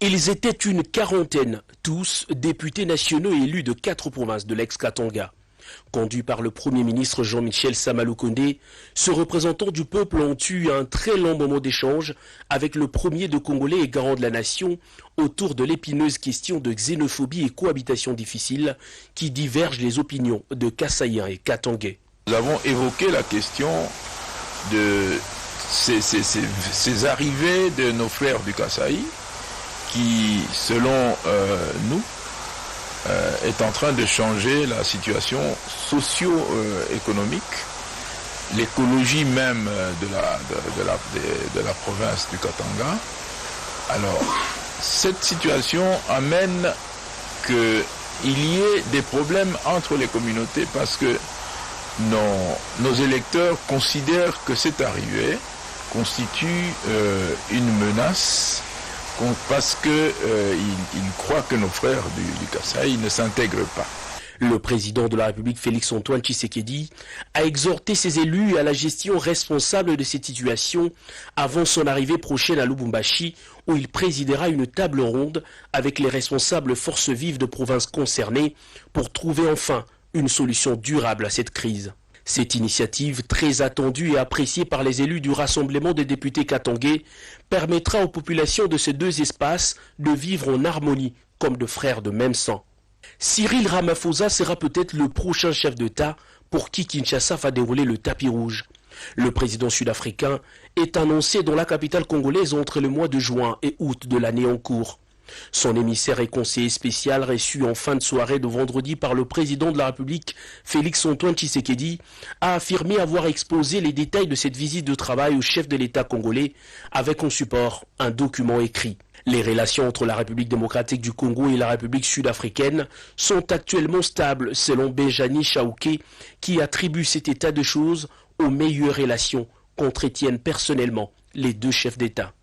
Ils étaient une quarantaine, tous députés nationaux et élus de 4 provinces de l'ex-Katanga. Conduits par le Premier ministre Jean-Michel Sama Lukonde, ce représentant du peuple ont eu un très long moment d'échange avec le premier de Congolais et garant de la nation autour de l'épineuse question de xénophobie et cohabitation difficile qui divergent les opinions de Kassaïens et Katangais. Nous avons évoqué la question de ces arrivées de nos frères du Kasaï qui, selon nous, est en train de changer la situation socio-économique, l'écologie même de la province du Katanga. Alors, cette situation amène qu'il y ait des problèmes entre les communautés parce que nos électeurs considèrent que cette arrivée constitue une menace parce qu'ils croient que nos frères du Kasaï ne s'intègrent pas. Le président de la République, Félix-Antoine Tshisekedi, a exhorté ses élus à la gestion responsable de cette situation avant son arrivée prochaine à Lubumbashi, où il présidera une table ronde avec les responsables forces vives de provinces concernées pour trouver enfin une solution durable à cette crise. Cette initiative, très attendue et appréciée par les élus du Rassemblement des députés katangais, permettra aux populations de ces deux espaces de vivre en harmonie comme de frères de même sang. Cyril Ramaphosa sera peut-être le prochain chef d'État pour qui Kinshasa va dérouler le tapis rouge. Le président sud-africain est annoncé dans la capitale congolaise entre le mois de juin et août de l'année en cours. Son émissaire et conseiller spécial reçu en fin de soirée de vendredi par le président de la République, Félix-Antoine Tshisekedi, a affirmé avoir exposé les détails de cette visite de travail au chef de l'État congolais avec en support un document écrit. Les relations entre la République démocratique du Congo et la République sud-africaine sont actuellement stables selon Benjani Chaouké, qui attribue cet état de choses aux meilleures relations qu'entretiennent personnellement les deux chefs d'État.